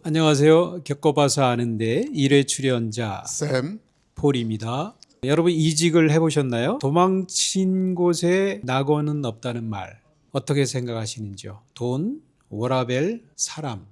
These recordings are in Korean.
안녕하세요. 겪어봐서 아는데 1회 출연자 쌤, 폴입니다. 여러분 이직을 해보셨나요? 도망친 곳에 낙원은 없다는 말 어떻게 생각하시는지요? 돈, 워라밸, 사람,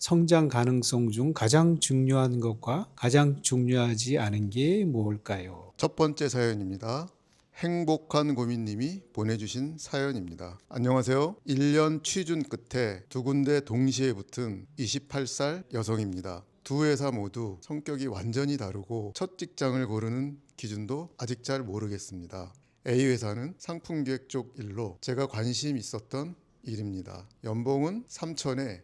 성장 가능성 중 가장 중요한 것과 가장 중요하지 않은 게 뭘까요? 첫 번째 사연입니다. 행복한 고민님이 보내주신 사연입니다. 안녕하세요. 1년 취준 끝에 두 군데 동시에 붙은 28살 여성입니다. 두 회사 모두 성격이 완전히 다르고 첫 직장을 고르는 기준도 아직 잘 모르겠습니다. A 회사는 상품기획 쪽 일로 제가 관심 있었던 일입니다. 연봉은 3천에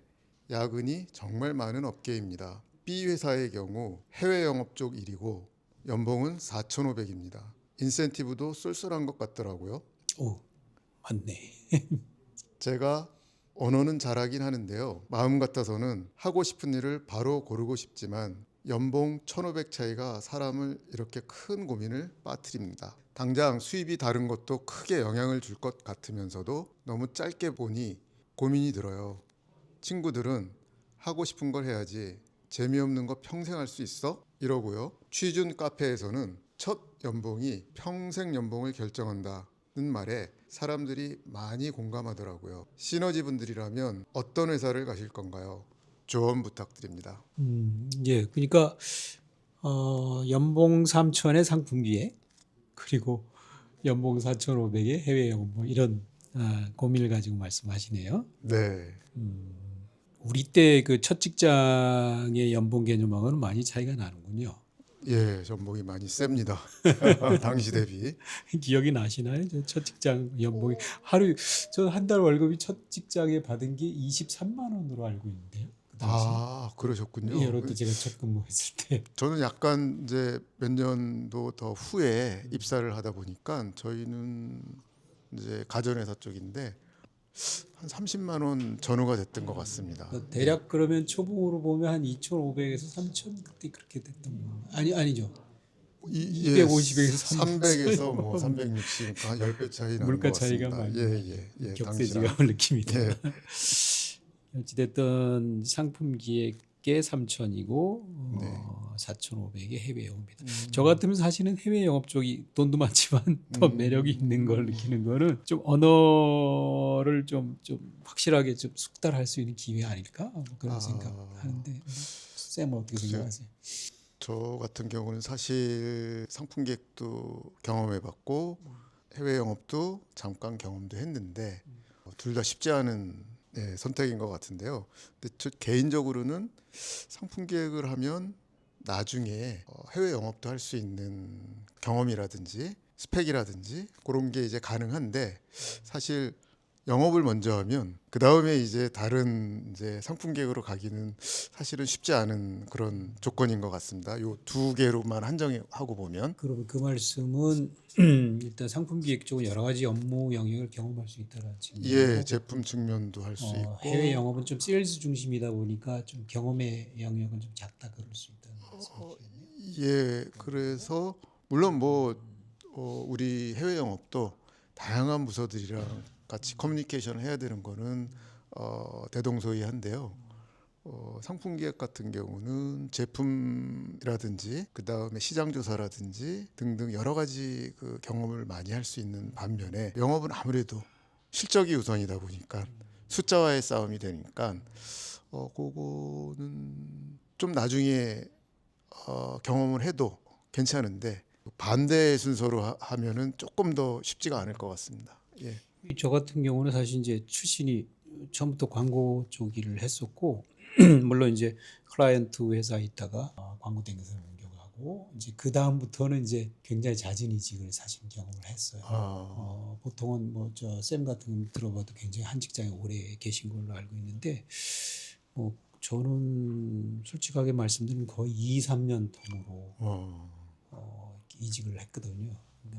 야근이 정말 많은 업계입니다. B 회사의 경우 해외 영업 쪽 일이고 연봉은 4,500입니다. 인센티브도 쏠쏠한 것 같더라고요. 오, 맞네. 제가 언어는 잘하긴 하는데요. 마음 같아서는 하고 싶은 일을 바로 고르고 싶지만 연봉 1,500 차이가 사람을 이렇게 큰 고민을 빠뜨립니다. 당장 수입이 다른 것도 크게 영향을 줄 것 같으면서도 너무 짧게 보니 고민이 들어요. 친구들은 하고 싶은 걸 해야지 재미없는 거 평생 할 수 있어? 이러고요. 취준 카페에서는 첫 연봉이 평생 연봉을 결정한다는 말에 사람들이 많이 공감하더라고요. 시너지 분들이라면 어떤 회사를 가실 건가요? 조언 부탁드립니다. 예, 그러니까 연봉 3천의 상품기획 그리고 연봉 4,500의 해외 영업 뭐 이런 고민을 가지고 말씀하시네요. 네, 우리 때 그 첫 직장의 연봉 개념하고는 많이 차이가 나는군요. 예, 연봉이 많이 셉니다. 당시 대비. 기억이 나시나요? 저 첫 직장 연봉이 하루 저 한 달 월급이 첫 직장에 받은 게 23만 원으로 알고 있는데요. 그 당시. 아, 그러셨군요. 예, 롯데 제가 첫 근무했을 때. 저는 약간 이제 몇 년도 더 후에 입사를 하다 보니까 저희는 이제 가전회사 쪽인데 한 30만 원 전후가 됐던 것 같습니다. 대략 그러면 초봉으로 보면 한 2,500에서 3,000 그때 그렇게 됐던 거. 아니죠. 250에서 300에서 뭐 360, 한 10배 차이 나는 물가 것 차이가 같습니다. 많이 예, 격세지감을 느낍니다. 예, 어찌됐든 상품 기획계 3,000이고 네. 4,500의 해외 영업이다. 저 같으면 사실은 해외 영업 쪽이 돈도 많지만 더 매력이 있는 걸 느끼는 거는 좀 언어를 좀 확실하게 좀 숙달할 수 있는 기회 아닐까 뭐 그런 생각하는데 쌤은 어떻게 글쎄요. 생각하세요? 저 같은 경우는 사실 상품 기획도 경험해봤고 해외 영업도 잠깐 경험도 했는데 둘 다 쉽지 않은 선택인 것 같은데요. 근데 저 개인적으로는 상품 기획을 하면 나중에 해외 영업도 할 수 있는 경험이라든지 스펙이라든지 그런 게 이제 가능한데 사실 영업을 먼저 하면 그 다음에 이제 다른 이제 상품 기획으로 가기는 사실은 쉽지 않은 그런 조건인 것 같습니다. 요 두 개로만 한정하고 보면 그러면 그 말씀은 일단 상품 기획 쪽은 여러 가지 업무 영역을 경험할 수 있다는 측면이고 예, 제품 측면도 할 수 해외 있고 영업은 좀 세일즈 중심이다 보니까 좀 경험의 영역은 좀 작다 그럴 수 있다는 말씀이시네요. 예, 그래서 물론 뭐 우리 해외 영업도 다양한 부서들이랑 같이 커뮤니케이션을 해야 되는 거는 대동소이한데요. 상품 기획 같은 경우는 제품이라든지 그 다음에 시장 조사라든지 등등 여러 가지 그 경험을 많이 할 수 있는 반면에 영업은 아무래도 실적이 우선이다 보니까 숫자와의 싸움이 되니까 그거는 좀 나중에 경험을 해도 괜찮은데 반대 순서로 하면은 조금 더 쉽지가 않을 것 같습니다. 예. 저 같은 경우는 사실 이제 출신이 처음부터 광고 쪽 일을 했었고 물론 이제 클라이언트 회사에 있다가 광고 땡겨서 옮겨가고 이제 그 다음부터는 이제 굉장히 잦은 이직을 사실 경험을 했어요. 보통은 뭐 저 쌤 같은 거 들어봐도 굉장히 한 직장에 오래 계신 걸로 알고 있는데 뭐 저는 솔직하게 말씀드리면 거의 2, 3년 텀으로 이직을 했거든요.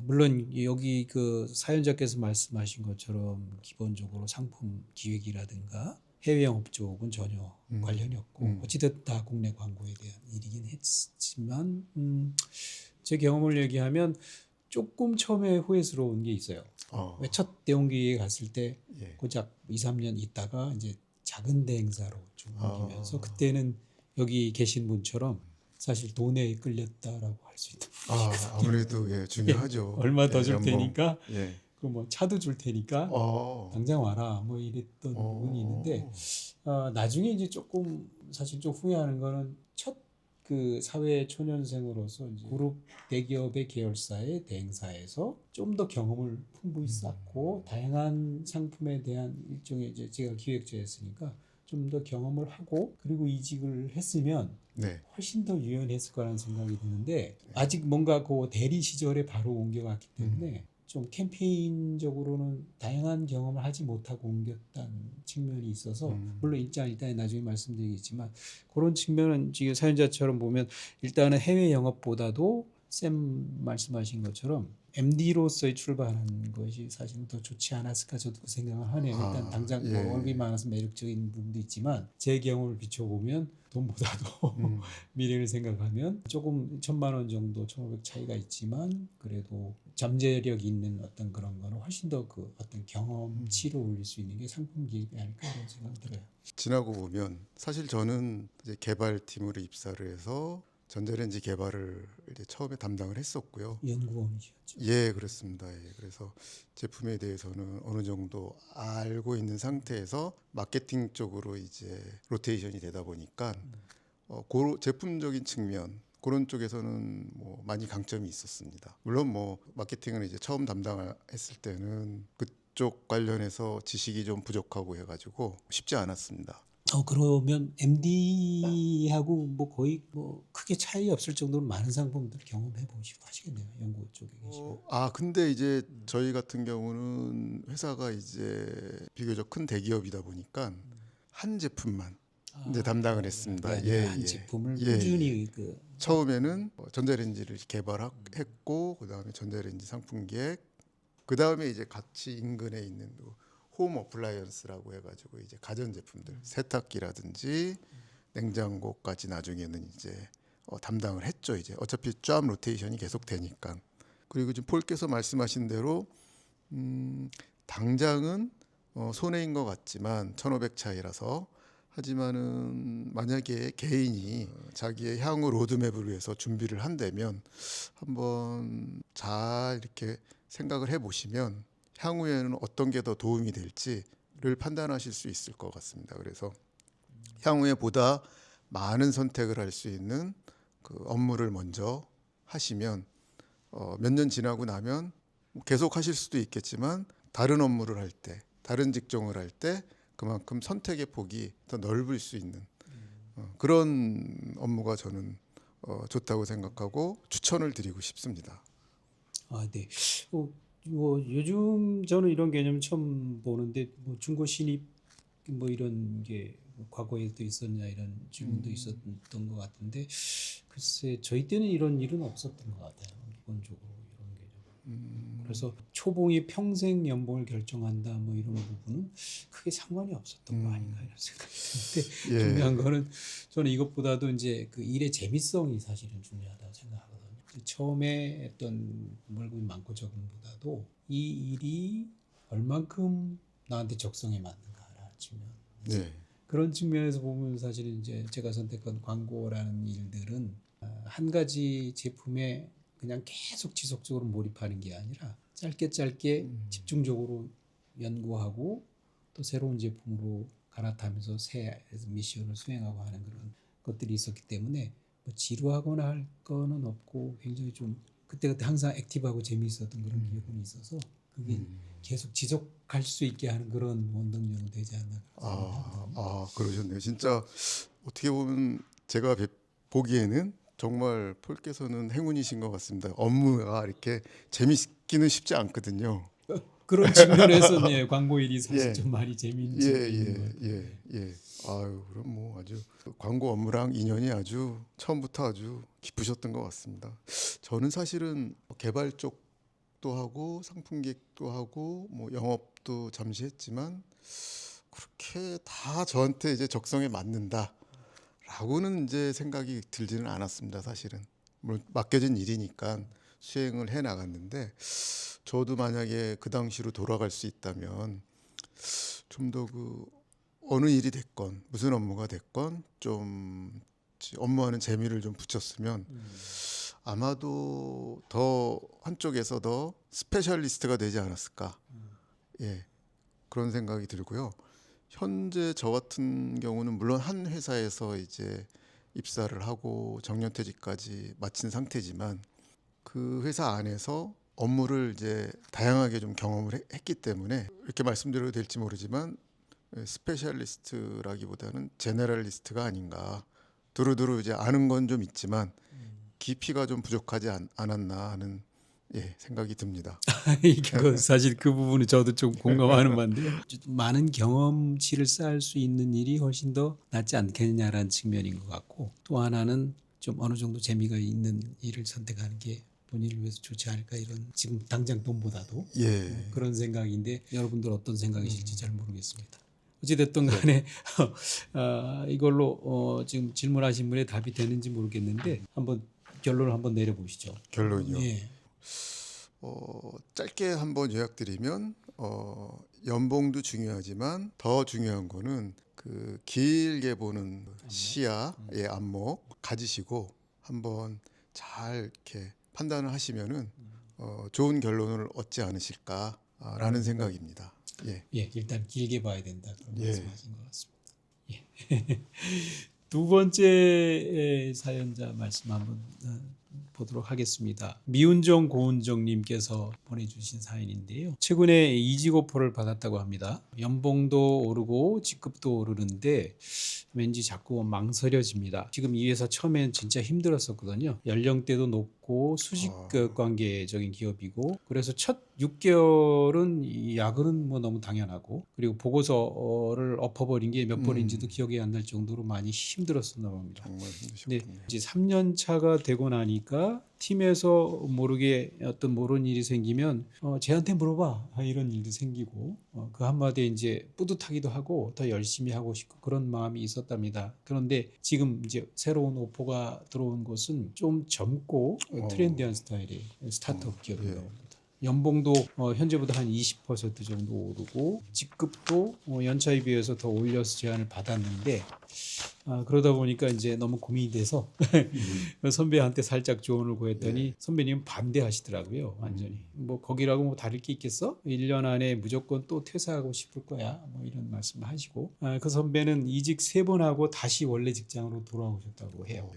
물론 여기 그 사연자께서 말씀하신 것처럼 기본적으로 상품 기획이라든가 해외 영업 쪽은 전혀 관련이 없고 어찌됐든 다 국내 광고에 대한 일이긴 했지만 제 경험을 얘기하면 조금 처음에 후회스러운 게 있어요. 왜 첫 대원기에 갔을 때 예. 고작 2, 3년 있다가 이제 작은 대행사로 좀 옮기면서 그때는 여기 계신 분처럼 사실 돈에 끌렸다라고 할 수 있는 아무래도 예, 중요하죠. 얼마 더 예, 줄 연봉. 테니까 예. 그 뭐 차도 줄 테니까 당장 와라 뭐 이랬던 부분이 있는데 나중에 이제 조금 사실 좀 후회하는 거는 첫 그 사회 초년생으로서 이제 그룹 대기업의 계열사의 대행사에서 좀 더 경험을 풍부히 쌓고 다양한 상품에 대한 일종의 이제 제가 기획자였으니까 좀 더 경험을 하고 그리고 이직을 했으면 네. 훨씬 더 유연했을 거라는 생각이 드는데 아직 뭔가 그 대리 시절에 바로 옮겨갔기 때문에 좀 캠페인적으로는 다양한 경험을 하지 못하고 옮겼다는 측면이 있어서 물론 일단 나중에 말씀드리겠지만 그런 측면은 지금 사연자처럼 보면 일단은 해외 영업보다도 쌤 말씀하신 것처럼 MD로서의 출발하는 것이 사실은 더 좋지 않았을까 저도 그 생각을 하네요. 일단 당장 뭐 예. 월급이 많아서 매력적인 부분도 있지만 제 경험을 비춰보면 돈보다도 미래를 생각하면 조금 1,000만 원 정도 1,500 차이가 있지만 그래도 잠재력 있는 어떤 그런 거는 훨씬 더 그 어떤 경험치를 올릴 수 있는 게 상품 기획이 아닐까 이런 생각이 들어요. 지나고 보면 사실 저는 이제 개발팀으로 입사를 해서 전자레인지 개발을 이제 처음에 담당을 했었고요. 연구원이셨죠. 예, 그렇습니다. 예, 그래서 제품에 대해서는 어느 정도 알고 있는 상태에서 마케팅 쪽으로 이제 로테이션이 되다 보니까 그 제품적인 측면 그런 쪽에서는 뭐 많이 강점이 있었습니다. 물론 뭐 마케팅을 이제 처음 담당했을 때는 그쪽 관련해서 지식이 좀 부족하고 해가지고 쉽지 않았습니다. 그러면 MD하고 뭐 거의 뭐 크게 차이 없을 정도로 많은 상품들 경험해 보시고 하시겠네요. 연구 쪽에 계시면. 근데 이제 저희 같은 경우는 회사가 이제 비교적 큰 대기업이다 보니까 한 제품만 이제 담당을 했습니다. 한 제품을 예, 꾸준히 그 처음에는 전자레인지를 개발했고 그다음에 전자레인지 상품 기획 그다음에 이제 같이 인근에 있는 홈 어플라이언스라고 해가지고 이제 가전 제품들 세탁기라든지 냉장고까지 나중에는 이제 담당을 했죠. 이제 어차피 쫙 로테이션이 계속 되니까. 그리고 지금 폴께서 말씀하신 대로 당장은 손해인 것 같지만 1,500 차이라서 하지만은 만약에 개인이 자기의 향후 로드맵을 위해서 준비를 한다면 한번 잘 이렇게 생각을 해보시면 향후에는 어떤 게 더 도움이 될지를 판단하실 수 있을 것 같습니다. 그래서 향후에 보다 많은 선택을 할 수 있는 그 업무를 먼저 하시면 몇 년 지나고 나면 계속 하실 수도 있겠지만 다른 업무를 할 때, 다른 직종을 할 때 그만큼 선택의 폭이 더 넓을 수 있는 그런 업무가 저는 좋다고 생각하고 추천을 드리고 싶습니다. 네. 뭐 요즘 저는 이런 개념 처음 보는데 뭐 중고 신입 뭐 이런 게 과거에도 있었냐 이런 질문도 있었던 것 같은데 글쎄 저희 때는 이런 일은 없었던 것 같아요. 기본적으로 이런 개념. 그래서 초봉이 평생 연봉을 결정한다 뭐 이런 부분은 크게 상관이 없었던 거 아닌가 이런 생각이 드는데 중요한 거는 저는 이것보다도 이제 그 일의 재미성이 사실은 중요하다고 생각하거든요. 처음에 했던 월급이 많고 적음보다도 이 일이 얼만큼 나한테 적성에 맞는가라는 측면. 네. 그런 측면에서 보면 사실은 이제 제가 선택한 광고라는 일들은 한 가지 제품에 그냥 계속 지속적으로 몰입하는 게 아니라 짧게 집중적으로 연구하고 또 새로운 제품으로 갈아타면서 새 미션을 수행하고 하는 그런 것들이 있었기 때문에 뭐 지루하거나 할 거는 없고 굉장히 좀 그때 항상 액티브하고 재미있었던 그런 기억이 있어서 그게 계속 지속할 수 있게 하는 그런 원동력이 되지 않나. 그러셨네요. 진짜 어떻게 보면 제가 보기에는 정말 폴께서는 행운이신 것 같습니다. 업무가 이렇게 재밌기는 쉽지 않거든요. 그런 측면에서는 예, 광고 일이 사실 좀 많이 재미있는 측면이 있는 것 같아요. 그럼 뭐 아주 광고 업무랑 인연이 아주 처음부터 아주 깊으셨던 것 같습니다. 저는 사실은 개발 쪽도 하고 상품 기획도 하고 뭐 영업도 잠시 했지만 그렇게 다 저한테 이제 적성에 맞는다라고는 이제 생각이 들지는 않았습니다. 사실은 뭐 맡겨진 일이니까 수행을 해 나갔는데 저도 만약에 그 당시로 돌아갈 수 있다면 좀 더 그 어느 일이 됐건 무슨 업무가 됐건 좀 업무하는 재미를 좀 붙였으면 아마도 더 한쪽에서 더 스페셜리스트가 되지 않았을까. 예, 그런 생각이 들고요. 현재 저 같은 경우는 물론 한 회사에서 이제 입사를 하고 정년퇴직까지 마친 상태지만 그 회사 안에서 업무를 이제 다양하게 좀 경험을 했기 때문에 이렇게 말씀드려도 될지 모르지만 스페셜리스트라기보다는 제너럴리스트가 아닌가. 두루두루 이제 아는 건 좀 있지만 깊이가 좀 부족하지 않았나 하는 생각이 듭니다. 그거 사실 그 부분은 저도 좀 공감하는 바인데요. 많은 경험치를 쌓을 수 있는 일이 훨씬 더 낫지 않겠냐라는 측면인 것 같고, 또 하나는 좀 어느 정도 재미가 있는 일을 선택하는 게 본인을 위해서 좋지 않을까, 이런 지금 당장 돈보다도 예, 그런 생각인데, 여러분들 어떤 생각이실지 잘 모르겠습니다. 어찌됐든 간에 이걸로 지금 질문하신 분의 답이 되는지 모르겠는데 한번 결론을 한번 내려보시죠. 결론이요. 예. 짧게 한번 요약드리면 연봉도 중요하지만 더 중요한 거는 그 길게 보는 시야의 안목 가지시고 한번 잘 이렇게 판단을 하시면은 좋은 결론을 얻지 않으실까라는 생각입니다. 예. 예, 일단 길게 봐야 된다, 그런 예. 말씀하신 것 같습니다. 예. 두 번째 사연자 말씀 한번 보도록 하겠습니다. 미운정 고운정님께서 보내주신 사연인데요. 최근에 이직 오퍼를 받았다고 합니다. 연봉도 오르고 직급도 오르는데 왠지 자꾸 망설여집니다. 지금 이 회사 처음엔 진짜 힘들었었거든요. 연령대도 높고 수직 관계적인 기업이고, 그래서 첫 6개월은 이 야근은 뭐 너무 당연하고, 그리고 보고서를 엎어버린 게 몇 번인지도 기억이 안 날 정도로 많이 힘들었었나 봅니다. 정말 근데 힘드셨겠네요. 이제 3년 차가 되고 나니까 팀에서 모르게 어떤 모르는 일이 생기면 쟤한테 물어봐, 이런 일도 생기고, 그 한마디에 이제 뿌듯하기도 하고 더 열심히 하고 싶고 그런 마음이 있었답니다. 그런데 지금 이제 새로운 오퍼가 들어온 곳은 좀 젊고 트렌디한 스타일의 스타트업 기업입니다. 연봉도 현재보다 한 20% 정도 오르고, 직급도 연차에 비해서 더 올려서 제안을 받았는데, 그러다 보니까 이제 너무 고민이 돼서 선배한테 살짝 조언을 구했더니 선배님은 반대하시더라고요. 완전히 뭐 거기라고 뭐 다를 게 있겠어? 1년 안에 무조건 또 퇴사하고 싶을 거야, 뭐 이런 말씀을 하시고, 그 선배는 이직 3번 하고 다시 원래 직장으로 돌아오셨다고 해요.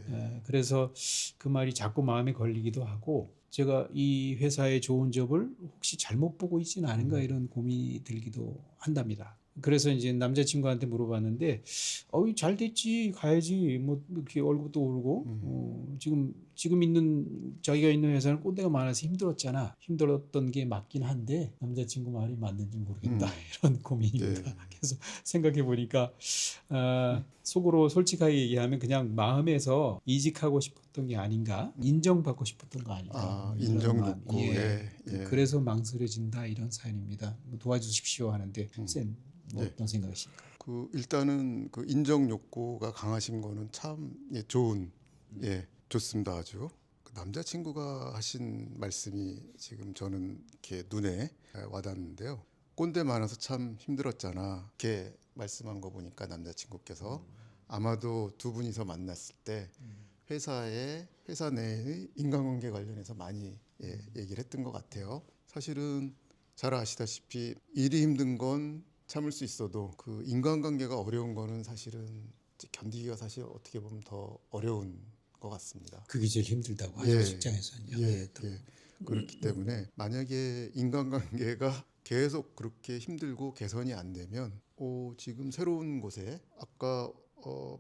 그래서 그 말이 자꾸 마음에 걸리기도 하고, 제가 이 회사의 좋은 점을 혹시 잘못 보고 있지는 않은가, 이런 고민이 들기도 한답니다. 그래서 이제 남자친구한테 물어봤는데, 잘 됐지, 가야지, 뭐 이렇게 월급도 오르고, 지금 있는 자기가 있는 회사는 꼰대가 많아서 힘들었잖아. 힘들었던 게 맞긴 한데 남자친구 말이 맞는지 모르겠다, 이런 고민입니다. 그래서 생각해 보니까 속으로 솔직하게 얘기하면 그냥 마음에서 이직하고 싶었던 게 아닌가, 인정받고 싶었던 거 아닌가. 인정 욕구에 그래서 망설여진다, 이런 사연입니다. 도와주십시오 하는데 쌤, 뭐 어떤 생각이실까요? 일단은 그 인정 욕구가 강하신 거는 참 좋은 좋습니다. 아주 그 남자친구가 하신 말씀이 지금 저는 이렇게 눈에 와닿는데요. 꼰대 많아서 참 힘들었잖아, 이렇게 말씀한 거 보니까 남자친구께서 아마도 두 분이서 만났을 때 회사 내의 인간관계 관련해서 많이 얘기를 했던 것 같아요. 사실은 잘 아시다시피 일이 힘든 건 참을 수 있어도 그 인간관계가 어려운 거는 사실은 견디기가 사실 어떻게 보면 더 어려운 것 같습니다. 그게 제일 힘들다고 하죠, 직장에서는요. 그렇기 때문에 만약에 인간관계가 계속 그렇게 힘들고 개선이 안 되면 지금 새로운 곳에 아까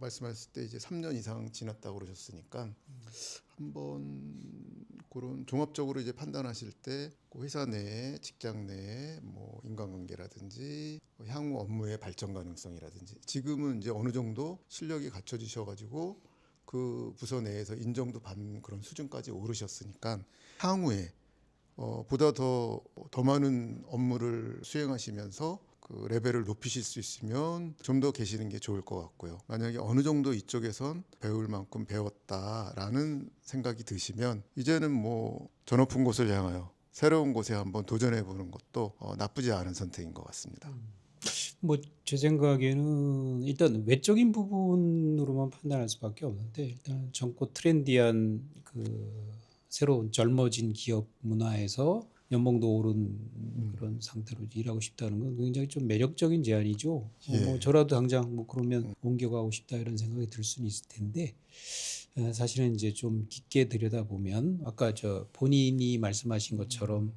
말씀하셨을 때 이제 3년 이상 지났다고 그러셨으니까 한번 그런 종합적으로 이제 판단하실 때 그 회사 내에, 직장 내에 뭐 인간관계라든지 향후 업무의 발전 가능성이라든지, 지금은 이제 어느 정도 실력이 갖춰지셔가지고 그 부서 내에서 인정도 받는 그런 수준까지 오르셨으니까 향후에 보다 더 많은 업무를 수행하시면서 그 레벨을 높이실 수 있으면 좀 더 계시는 게 좋을 것 같고요. 만약에 어느 정도 이쪽에선 배울 만큼 배웠다라는 생각이 드시면 이제는 뭐 저 높은 곳을 향하여 새로운 곳에 한번 도전해 보는 것도 나쁘지 않은 선택인 것 같습니다. 뭐 제 생각에는 일단 외적인 부분으로만 판단할 수밖에 없는데 일단 젊고 트렌디한 그 새로운 젊어진 기업 문화에서 연봉도 오른 그런 상태로 일하고 싶다는 건 굉장히 좀 매력적인 제안이죠. 예. 뭐 저라도 당장 뭐 그러면 옮겨가고 싶다 이런 생각이 들 수는 있을 텐데 사실은 이제 좀 깊게 들여다보면 아까 저 본인이 말씀하신 것처럼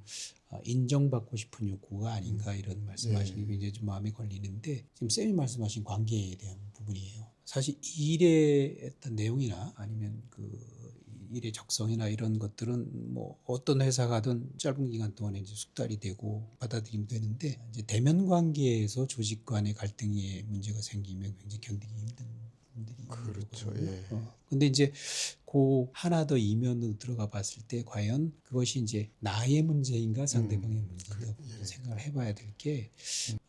인정받고 싶은 욕구가 아닌가 이런 말씀하시는 게 굉장히 좀 마음에 걸리는데 지금 쌤이 말씀하신 관계에 대한 부분이에요. 사실 일의 어떤 내용이나 아니면 그 일의 적성이나 이런 것들은 뭐 어떤 회사 가든 짧은 기간 동안에 이제 숙달이 되고 받아들이면 되는데 이제 대면 관계에서 조직 간의 갈등에 문제가 생기면 굉장히 견디기 힘든 분들이 그렇죠. 거거든요. 예. 근데 이제 그 하나 더 이면으로 들어가 봤을 때 과연 그것이 이제 나의 문제인가 상대방의 문제인가 생각을 해봐야 될 게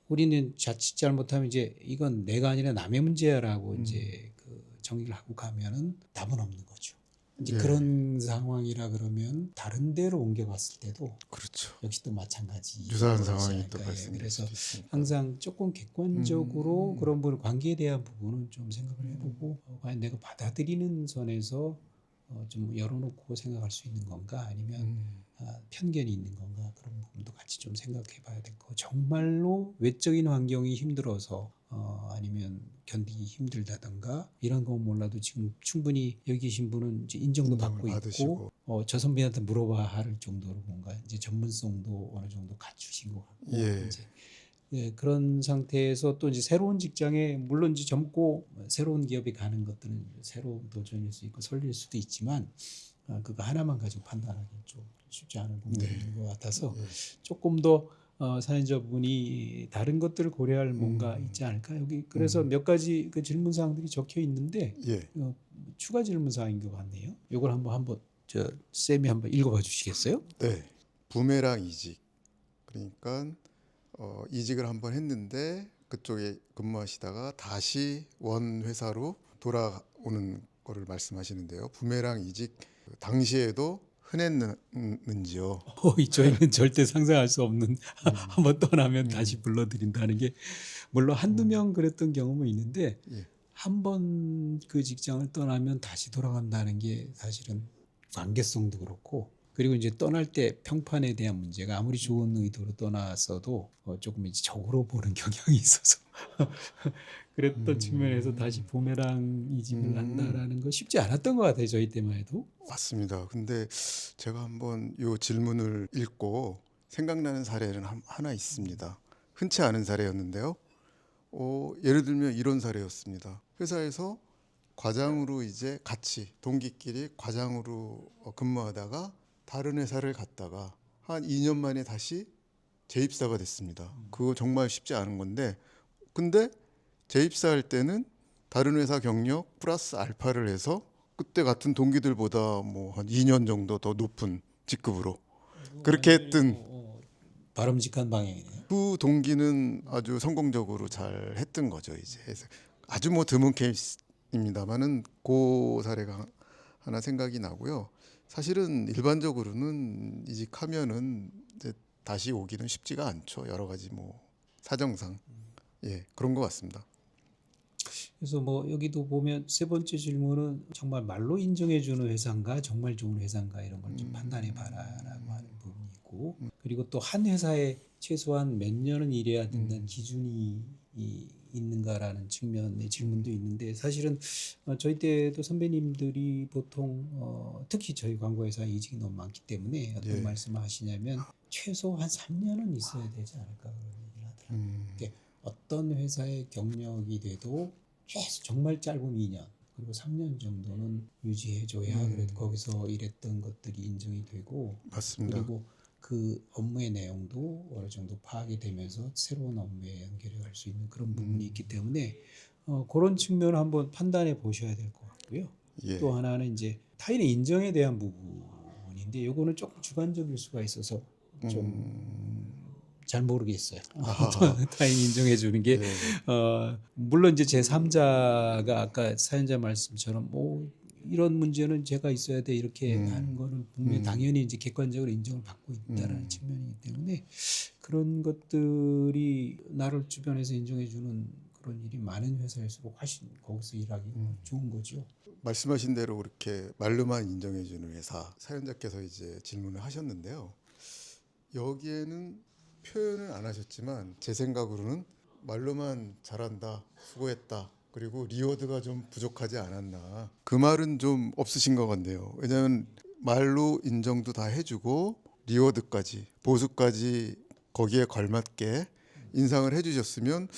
우리는 자칫 잘못하면 이제 이건 내가 아니라 남의 문제야라고 이제 그 정의를 하고 가면은 답은 없는 거죠. 이제 예. 그런 상황이라 그러면 다른 데로 옮겨갔을 때도 그렇죠. 역시 또 마찬가지 유사한 상황이 또 발생될 그래서 수도 있으니까. 항상 조금 객관적으로 그런 부분 관계에 대한 부분은 좀 생각을 해보고 과연 내가 받아들이는 선에서 좀 열어놓고 생각할 수 있는 건가 아니면 편견이 있는 건가 그런 부분도 같이 좀 생각해봐야 될 거고 정말로 외적인 환경이 힘들어서 아니면 견디기 힘들다던가 이런 건 몰라도 지금 충분히 여기 계신 분은 이제 인정도 인정을 받고 받으시고. 있고 저 선배한테 물어봐야 할 정도로 뭔가 이제 전문성도 어느 정도 갖추신 것 같고 예. 이제 그런 상태에서 또 이제 새로운 직장에 물론 이제 젊고 새로운 기업에 가는 것들은 새로운 도전일 수 있고 설릴 수도 있지만 그거 하나만 가지고 판단하기 좀 쉽지 않은 부분인 것 같아서 조금 더 사연자분이 다른 것들을 고려할 뭔가 있지 않을까 여기 그래서 몇 가지 그 질문 사항들이 적혀 있는데 예. 추가 질문 사항인 것 같네요. 이걸 한번 저 쌤이 한번 읽어봐 주시겠어요? 네. 부메랑 이직. 그러니까 이직을 한번 했는데 그쪽에 근무하시다가 다시 원 회사로 돌아오는 거를 말씀하시는데요. 부메랑 이직 당시에도 흔했는지요? 저희는 절대 상상할 수 없는 한번 떠나면 다시 불러들인다는 게 물론 한두 명 그랬던 경험은 있는데 예. 한 번 그 직장을 떠나면 다시 돌아간다는 게 사실은 관계성도 그렇고 그리고 이제 떠날 때 평판에 대한 문제가 아무리 좋은 의도로 떠났어도 조금 이제 적으로 보는 경향이 있어서 그랬던 측면에서 다시 부메랑 이직을 한다라는 거 쉽지 않았던 것 같아요. 저희 때만 해도. 맞습니다. 근데 제가 한번 이 질문을 읽고 생각나는 사례는 하나 있습니다. 흔치 않은 사례였는데요. 예를 들면 이런 사례였습니다. 회사에서 과장으로 이제 같이 동기끼리 과장으로 근무하다가 다른 회사를 갔다가 한 2년 만에 다시 재입사가 됐습니다. 그거 정말 쉽지 않은 건데 근데 재입사할 때는 다른 회사 경력 플러스 알파를 해서 그때 같은 동기들보다 뭐 한 2년 정도 더 높은 직급으로 그렇게 했던 바람직한 방향이네요. 그 동기는 아주 성공적으로 잘 했던 거죠. 이제 그래서 아주 뭐 드문 케이스입니다만은 그 사례가 하나 생각이 나고요. 사실은 일반적으로는 이직하면은 이제 다시 오기는 쉽지가 않죠. 여러 가지 뭐 사정상 그런 것 같습니다. 그래서 뭐 여기도 보면 세 번째 질문은 정말 말로 인정해주는 회사인가 정말 좋은 회사인가 이런 걸 좀 판단해봐라라고 하는 부분이 있고 그리고 또 한 회사에 최소한 몇 년은 일해야 된다는 기준이 있는가라는 측면의 질문도 있는데 사실은 저희 때도 선배님들이 보통 특히 저희 광고회사 이직이 너무 많기 때문에 어떤 말씀을 하시냐면 최소 한 3년은 있어야 되지 않을까 그런 얘기를 하더라고요. 그러니까 어떤 회사의 경력이 돼도 최소 정말 짧으면 2년 그리고 3년 정도는 유지해줘야 그래도 거기서 일했던 것들이 인정이 되고 맞습니다. 그리고 그 업무의 내용도 어느 정도 파악이 되면서 새로운 업무에 연결해 갈 수 있는 그런 부분이 있기 때문에 그런 측면을 한번 판단해 보셔야 될 것 같고요. 예. 또 하나는 이제 타인의 인정에 대한 부분인데 이거는 조금 주관적일 수가 있어서 좀 잘 모르겠어요. 타인 인정해 주는 게 물론 이제 제 3자가 아까 사연자 말씀처럼 뭐 이런 문제는 제가 있어야 돼 이렇게 음. 하는 거는 분명히 당연히 이제 객관적으로 인정을 받고 있다라는 측면이기 때문에 그런 것들이 나를 주변에서 인정해주는 그런 일이 많은 회사일수록 훨씬 거기서 일하기 좋은 거죠. 말씀하신 대로 그렇게 말로만 인정해주는 회사 사연자께서 이제 질문을 하셨는데요. 여기에는 표현은 안 하셨지만 제 생각으로는 말로만 잘한다, 수고했다, 그리고 리워드가 좀 부족하지 않았나. 그 말은 좀 없으신 것 같네요. 왜냐하면 말로 인정도 다 해주고 리워드까지 보수까지 거기에 걸맞게 인상을 해주셨으면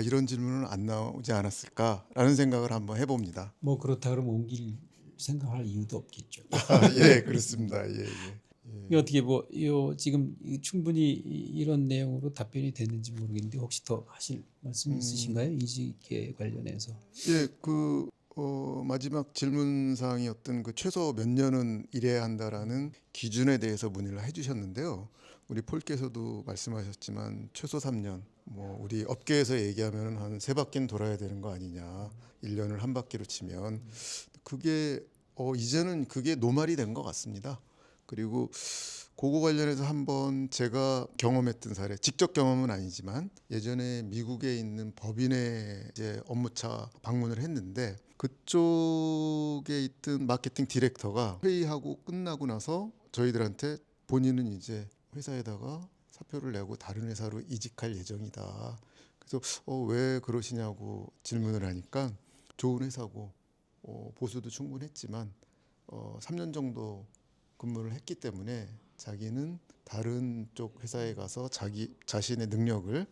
이런 질문은 안 나오지 않았을까라는 생각을 한번 해봅니다. 뭐 그렇다 그러면 옮길 생각할 이유도 없겠죠. 예, 그렇습니다. 예, 예. 이 어떻게 지금 충분히 이런 내용으로 답변이 됐는지 모르겠는데 혹시 더 하실 말씀이 있으신가요? 이직에 관련해서. 예, 마지막 질문 사항이었던 그 최소 몇 년은 일해야 한다라는 기준에 대해서 문의를 해주셨는데요. 우리 폴께서도 말씀하셨지만 최소 3년, 뭐 우리 업계에서 얘기하면 한 3바퀴는 돌아야 되는 거 아니냐, 1년을 한 바퀴로 치면 그게 이제는 그게 노말이 된 것 같습니다. 그리고 그거 관련해서 한번 제가 경험했던 사례, 직접 경험은 아니지만 예전에 미국에 있는 법인의 이제 업무차 방문을 했는데 그쪽에 있던 마케팅 디렉터가 회의하고 끝나고 나서 저희들한테 본인은 이제 회사에다가 사표를 내고 다른 회사로 이직할 예정이다. 그래서 왜 그러시냐고 질문을 하니까 좋은 회사고 보수도 충분했지만 3년 정도 근무를 했기 때문에 자기는 다른 쪽 회사에 가서 자기 자신의 능력을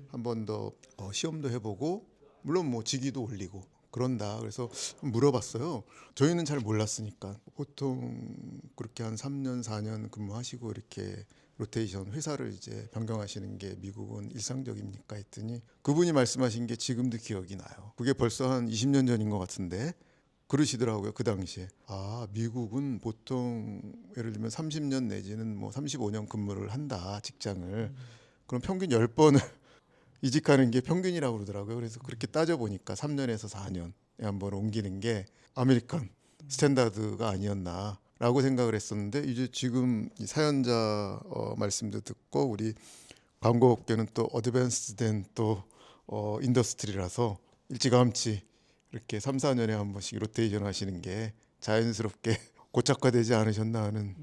한 번 더 시험도 해보고 물론 뭐 직위도 올리고 그런다. 그래서 물어봤어요. 저희는 잘 몰랐으니까 보통 그렇게 한 3년 4년 근무하시고 이렇게 로테이션 회사를 이제 변경하시는 게 미국은 일상적입니까 했더니 그분이 말씀하신 게 지금도 기억이 나요. 그게 벌써 한 20년 전인 것 같은데 그러시더라고요. 그 당시에 미국은 보통 예를 들면 30년 내지는 뭐 35년 근무를 한다 직장을. 그럼 평균 10번을 이직하는 게 평균이라고 그러더라고요. 그래서 그렇게 따져 보니까 3년에서 4년에 한 번 옮기는 게 아메리칸 스탠다드가 아니었나라고 생각을 했었는데 이제 지금 이 사연자 말씀도 듣고 우리 광고업계는 또 어드밴스된 또 인더스트리라서 일찌감치 이렇게 3, 4년에 한 번씩 로테이션 하시는 게 자연스럽게 고착화되지 않으셨나 하는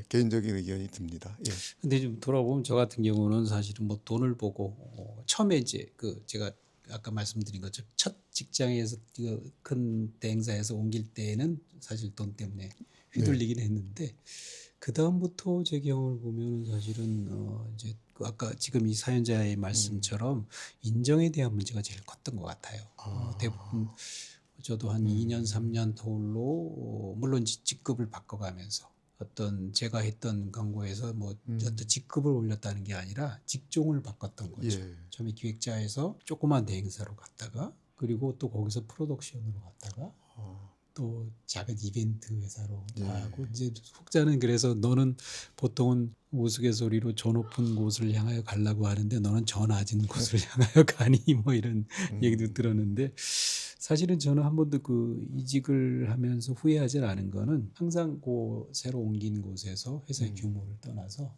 개인적인 의견이 듭니다. 예. 근데 좀 돌아보면 저 같은 경우는 사실은 뭐 돈을 보고 처음에 이제 제가 아까 말씀드린 것처럼 첫 직장에서 큰 대행사에서 옮길 때는 사실 돈 때문에 휘둘리긴 했는데 그 다음부터 제 경험을 보면 사실은 이제 아까 지금 이 사연자의 말씀처럼 인정에 대한 문제가 제일 컸던 것 같아요. 대부분 저도 한 2년 3년 터울로 물론 직급을 바꿔가면서 어떤 제가 했던 광고에서 뭐 어떤 직급을 올렸다는 게 아니라 직종을 바꿨던 거죠. 예. 처음에 기획자에서 조그만 대행사로 갔다가 그리고 또 거기서 프로덕션으로 갔다가 또 작은 이벤트 회사로 가고 이제 혹자는 그래서 너는 보통은 우스갯소리로 저 높은 곳을 향하여 가려고 하는데 너는 저 낮은 곳을 향하여 가니 뭐 이런 얘기도 들었는데 사실은 저는 한 번도 그 이직을 하면서 후회하지 않은 거는 항상 그 새로 옮긴 곳에서 회사의 규모를 떠나서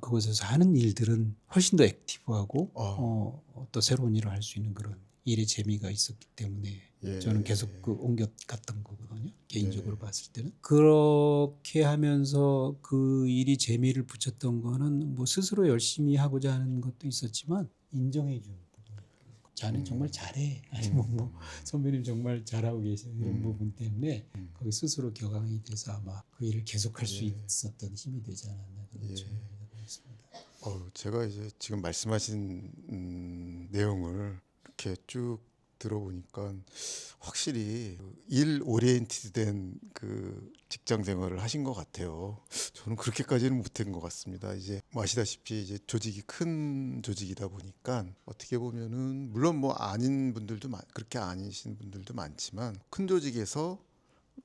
그곳에서 하는 일들은 훨씬 더 액티브하고 또 새로운 일을 할 수 있는 그런 일의 재미가 있었기 때문에 저는 계속 옮겨 갔던 거거든요. 개인적으로 봤을 때는 그렇게 하면서 그 일이 재미를 붙였던 거는 뭐 스스로 열심히 하고자 하는 것도 있었지만 인정해 주는 부분. 자네 정말 잘해. 아니면 뭐 선배님 정말 잘하고 계셔 이런 부분 때문에 거기 스스로 격앙이 돼서 아마 그 일을 계속할 수 있었던 힘이 되지 않았나 그런 생각이 있습니다. 제가 이제 지금 말씀하신 내용을 이렇게 쭉 들어보니까 확실히 일 오리엔티드된 그 직장 생활을 하신 것 같아요. 저는 그렇게까지는 못한 것 같습니다. 이제 뭐 아시다시피 이제 조직이 큰 조직이다 보니까 어떻게 보면은 물론 뭐 아닌 분들도 그렇게 아니신 분들도 많지만 큰 조직에서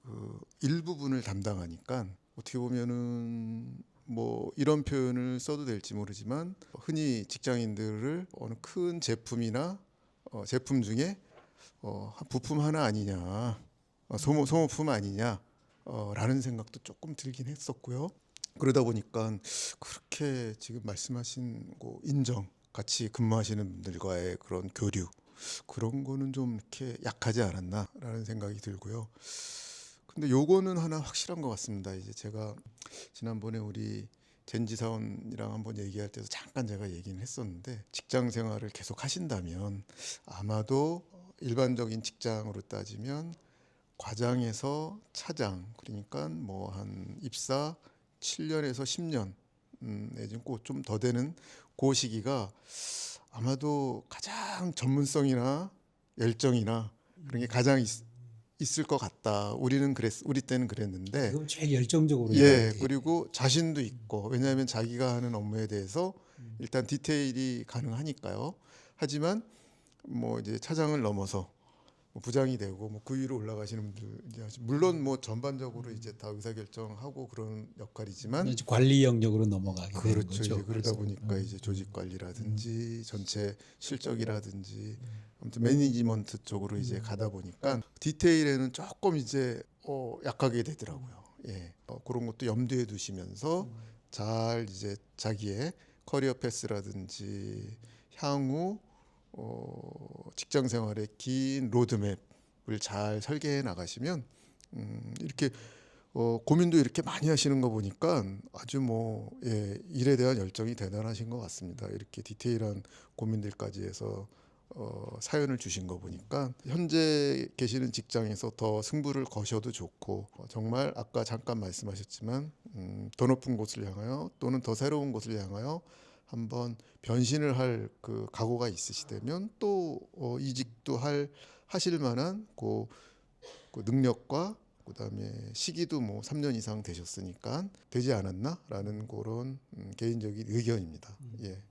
그 일부분을 담당하니까 어떻게 보면은 뭐 이런 표현을 써도 될지 모르지만 흔히 직장인들을 어느 큰 제품이나 제품 중에 부품 하나 아니냐 소모품 아니냐 라는 생각도 조금 들긴 했었고요. 그러다 보니까 그렇게 지금 말씀하신 인정, 같이 근무하시는 분들과의 그런 교류 그런 거는 좀 이렇게 약하지 않았나라는 생각이 들고요. 근데 요거는 하나 확실한 것 같습니다. 이제 제가 지난번에 우리 젠지 사원이랑 한번 얘기할 때도 잠깐 제가 얘기는 했었는데, 직장 생활을 계속 하신다면 아마도 일반적인 직장으로 따지면 과장에서 차장, 그러니까 뭐 한 입사 7년에서 10년 내지는 좀 더 되는 그 시기가 아마도 가장 전문성이나 열정이나 그런 게 가장 있을 것 같다. 우리 때는 그랬는데, 그럼 제일 열정적으로 일할 예, 때. 그리고 자신도 있고, 왜냐하면 자기가 하는 업무에 대해서 일단 디테일이 가능하니까요. 하지만 뭐 이제 차장을 넘어서 뭐 부장이 되고 뭐 그 위로 올라가시는 분들 이제 물론 뭐 전반적으로 이제 다 의사결정하고 그런 역할이지만, 이제 관리 영역으로 넘어가게 되는 그렇죠. 이제 거죠. 그러다 그래서 보니까 이제 조직 관리라든지 전체 실적이라든지 아무튼 매니지먼트 쪽으로 이제 가다 보니까 디테일에는 조금 이제 약하게 되더라고요. 예. 그런 것도 염두에 두시면서 잘 이제 자기의 커리어 패스라든지 향후 직장 생활의 긴 로드맵을 잘 설계해 나가시면 이렇게 고민도 이렇게 많이 하시는 거 보니까 아주 뭐 일에 대한 열정이 대단하신 것 같습니다. 이렇게 디테일한 고민들까지 해서 사연을 주신 거 보니까 현재 계시는 직장에서 더 승부를 거셔도 좋고, 정말 아까 잠깐 말씀하셨지만 더 높은 곳을 향하여 또는 더 새로운 곳을 향하여 한번 변신을 할 그 각오가 있으시다면 또 이직도 하실 만한 그 능력과 그다음에 시기도 뭐 3년 이상 되셨으니까 되지 않았나라는 그런 개인적인 의견입니다. 예.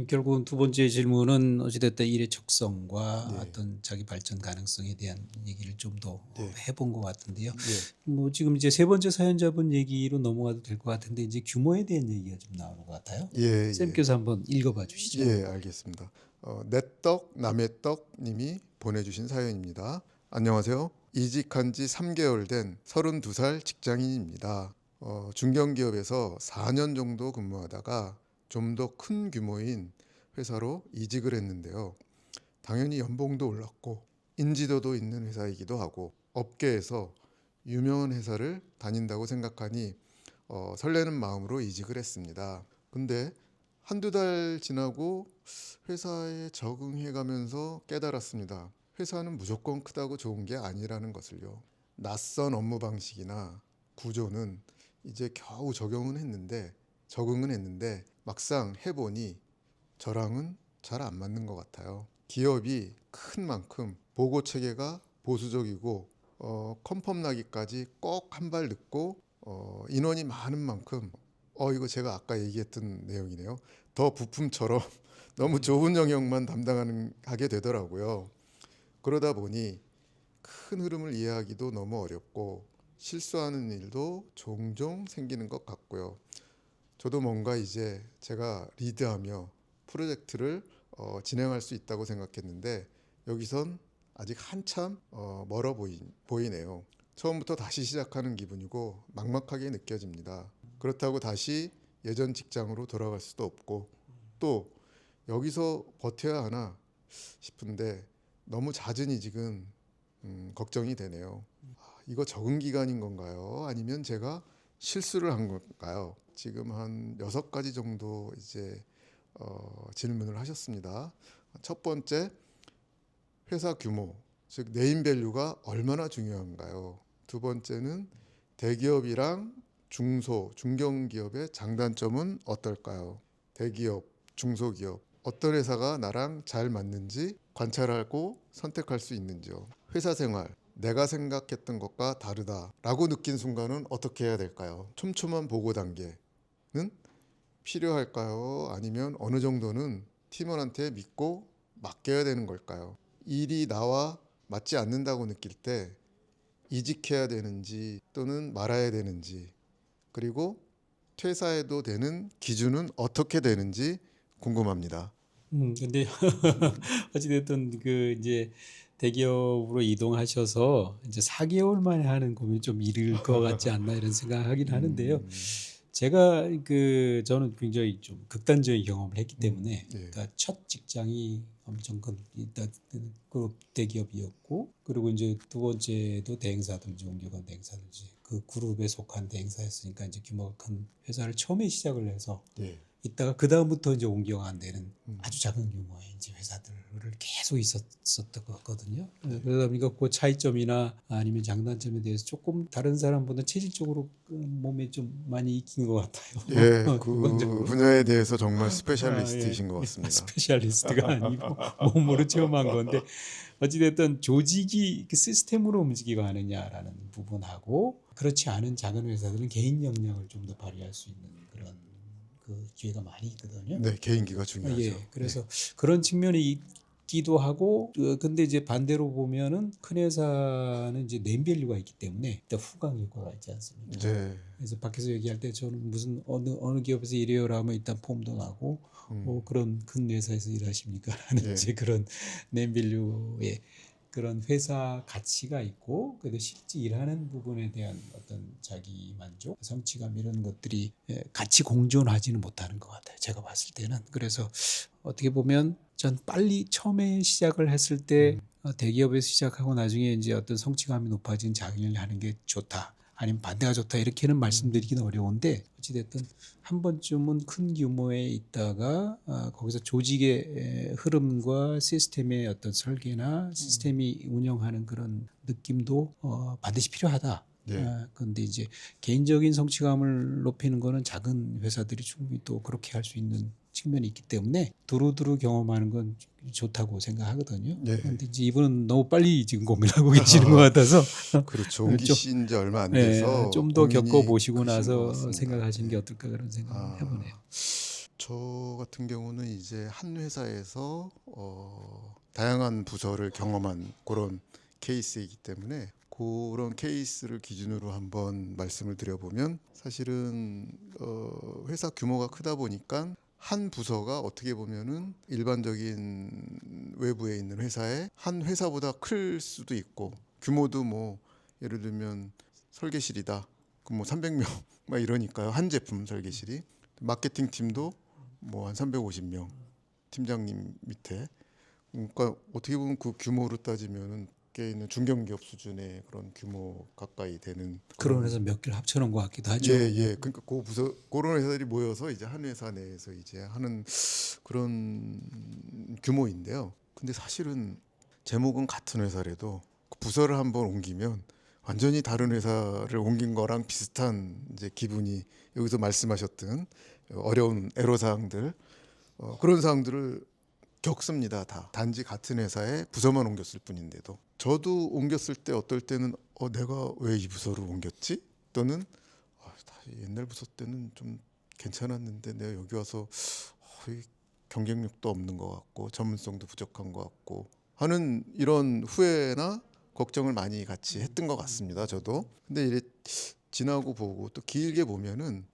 결국은 두 번째 질문은 어찌됐든 일의 척성과 예. 어떤 자기 발전 가능성에 대한 얘기를 좀 더 예. 해본 것 같은데요. 예. 뭐 지금 이제 세 번째 사연자분 얘기로 넘어가도 될 것 같은데, 이제 규모에 대한 얘기가 좀 나오는 것 같아요. 예. 예. 쌤께서 한번 읽어봐 주시죠. 예, 알겠습니다. 내 떡 남의 떡 님이 보내주신 사연입니다. 안녕하세요. 이직한 지 3개월 된 32살 직장인입니다. 중견기업에서 4년 정도 근무하다가 좀 더 큰 규모인 회사로 이직을 했는데요. 당연히 연봉도 올랐고 인지도도 있는 회사이기도 하고 업계에서 유명한 회사를 다닌다고 생각하니 설레는 마음으로 이직을 했습니다. 근데 한두 달 지나고 회사에 적응해 가면서 깨달았습니다. 회사는 무조건 크다고 좋은 게 아니라는 것을요. 낯선 업무 방식이나 구조는 이제 겨우 적응은 했는데 막상 해보니 저랑은 잘 안 맞는 것 같아요. 기업이 큰 만큼 보고 체계가 보수적이고 컨펌 나기까지 꼭 한 발 늦고 인원이 많은 만큼 이거 제가 아까 얘기했던 내용이네요. 더 부품처럼 너무 좁은 영역만 하게 되더라고요. 그러다 보니 큰 흐름을 이해하기도 너무 어렵고 실수하는 일도 종종 생기는 것 같고요. 저도 뭔가 이제 제가 리드하며 프로젝트를 진행할 수 있다고 생각했는데 여기선 아직 한참 멀어 보이네요. 처음부터 다시 시작하는 기분이고 막막하게 느껴집니다. 그렇다고 다시 예전 직장으로 돌아갈 수도 없고 또 여기서 버텨야 하나 싶은데 너무 잦은 이직은 걱정이 되네요. 이거 적응 기간인 건가요? 아니면 제가 실수를 한 건가요? 지금 한 6가지 정도 이제 질문을 하셨습니다. 첫 번째, 회사 규모, 즉 네임밸류가 얼마나 중요한가요? 두 번째는 대기업이랑 중견기업의 장단점은 어떨까요? 대기업, 중소기업, 어떤 회사가 나랑 잘 맞는지 관찰하고 선택할 수 있는지요. 회사 생활, 내가 생각했던 것과 다르다라고 느낀 순간은 어떻게 해야 될까요? 촘촘한 보고 단계는 필요할까요? 아니면 어느 정도는 팀원한테 믿고 맡겨야 되는 걸까요? 일이 나와 맞지 않는다고 느낄 때 이직해야 되는지 또는 말아야 되는지, 그리고 퇴사해도 되는 기준은 어떻게 되는지 궁금합니다. 근데 어찌됐든 그 이제 대기업으로 이동하셔서 이제 4개월 만에 하는 고민이 좀 이를 것 같지 않나 이런 생각하긴 하는데요. 제가 저는 굉장히 좀 극단적인 경험을 했기 때문에 예. 그러니까 첫 직장이 엄청 큰 일단 그룹 대기업이었고 그리고 이제 두 번째도 대행사들 이제 옮겨간 대행사들 이제 그 그룹에 속한 대행사였으니까 이제 규모가 큰 회사를 처음에 시작을 해서 예. 있다가 그 다음부터 이제 옮겨간 데는 아주 작은 규모의 이제 회사들을 계속 있었던 것 같거든요. 그러다 보니까 그 차이점이나 아니면 장단점에 대해서 조금 다른 사람보다 체질적으로 그 몸에 좀 많이 익힌 것 같아요. 예, 그 일반적으로. 분야에 대해서 정말 아, 스페셜리스트이신 예. 것 같습니다. 스페셜리스트가 아니고 몸으로 체험한 건데 어찌됐든 조직이 그 시스템으로 움직이고 하느냐라는 부분하고 그렇지 않은 작은 회사들은 개인 역량을 좀 더 발휘할 수 있는 그런 그 기회가 많이 있거든요. 네, 개인기가 중요하죠. 예, 그래서 그런 측면이 있기도 하고, 근데 이제 반대로 보면은 큰 회사는 이제 네임밸류가 있기 때문에 일단 후광 효과가 있지 않습니까? 네. 그래서 밖에서 얘기할 때 저는 무슨 어느 기업에서 일해요라 하면 일단 폼도 나고, 그런 큰 회사에서 일하십니까? 라는 예. 이제 그런 네임밸류의 그런 회사 가치가 있고 그래도 실제 일하는 부분에 대한 어떤 자기 만족, 성취감 이런 것들이 같이 공존하지는 못하는 것 같아요. 제가 봤을 때는. 그래서 어떻게 보면 전 빨리 처음에 시작을 했을 때 대기업에서 시작하고 나중에 이제 어떤 성취감이 높아진 작업을 하는 게 좋다. 아니면 반대가 좋다 이렇게는 말씀드리기는 어려운데 어찌됐든 한 번쯤은 큰 규모에 있다가 거기서 조직의 흐름과 시스템의 어떤 설계나 시스템이 운영하는 그런 느낌도 반드시 필요하다. 예. 그런데 이제 개인적인 성취감을 높이는 거는 작은 회사들이 충분히 또 그렇게 할 수 있는 측면이 있기 때문에 두루두루 경험하는 건 좋다고 생각하거든요. 예. 그런데 이제 이분은 너무 빨리 지금 고민하고 계시는 것 같아서 그렇죠. 옮기신 지 얼마 안 예, 돼서 좀 더 고민이 겪어보시고 크신 것 나서 같습니다. 생각하시는 게 예. 어떨까 그런 생각을 해보네요. 저 같은 경우는 이제 한 회사에서 다양한 부서를 경험한 그런 케이스이기 때문에 그런 케이스를 기준으로 한번 말씀을 드려보면 사실은 회사 규모가 크다 보니까 한 부서가 어떻게 보면은 일반적인 외부에 있는 회사의 한 회사보다 클 수도 있고 규모도 뭐 예를 들면 설계실이다. 그럼 뭐 300명 막 이러니까요. 한 제품 설계실이 마케팅 팀도 뭐 한 350명 팀장님 밑에 그러니까 어떻게 보면 그 규모로 따지면은 꽤 있는 중견기업 수준의 그런 규모 가까이 되는 그런 회사 몇 개를 합쳐놓은 것 같기도 하죠. 예. 그러니까 그 부서 그런 회사들이 모여서 이제 한 회사 내에서 이제 하는 그런 규모인데요. 근데 사실은 제목은 같은 회사라도 그 부서를 한번 옮기면 완전히 다른 회사를 옮긴 거랑 비슷한 이제 기분이 여기서 말씀하셨던 어려운 애로사항들 그런 사항들을 겪습니다. 다 단지 같은 회사에 부서만 옮겼을 뿐인데도 저도 옮겼을 때 어떨 때는 내가 왜 이 부서로 옮겼지? 또는 옛날 부서 때는 좀 괜찮았는데 내가 여기 와서 이 경쟁력도 없는 것 같고 전문성도 부족한 것 같고 하는 이런 후회나 걱정을 많이 같이 했던 것 같습니다. 저도. 근데 이래 지나고 보고 또 길게 보면은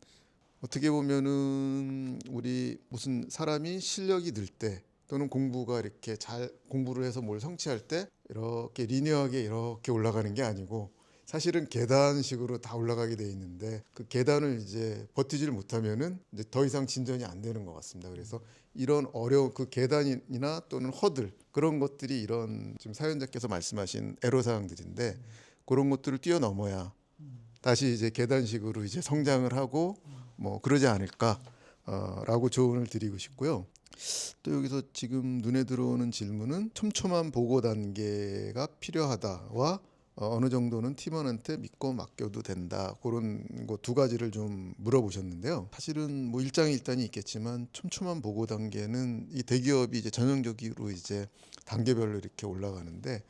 어떻게 보면은 우리 무슨 사람이 실력이 늘 때 또는 공부가 이렇게 잘 공부를 해서 뭘 성취할 때 이렇게 리니어하게 이렇게 올라가는 게 아니고 사실은 계단식으로 다 올라가게 돼 있는데 그 계단을 이제 버티지를 못하면은 이제 더 이상 진전이 안 되는 것 같습니다. 그래서 이런 어려운 그 계단이나 또는 허들 그런 것들이 이런 지금 사연자께서 말씀하신 애로사항들인데 그런 것들을 뛰어넘어야 다시 이제 계단식으로 이제 성장을 하고 뭐 그러지 않을까라고 조언을 드리고 싶고요. 또 여기서 지금 눈에 들어오는 질문은 촘촘한 보고 단계가 필요하다와 어느 정도는 팀원한테 믿고 맡겨도 된다 그런 거 두 가지를 좀 물어보셨는데요. 사실은 뭐 일장일단이 있겠지만 촘촘한 보고 단계는 이 대기업이 이제 전형적으로 이제 단계별로 이렇게 올라가는데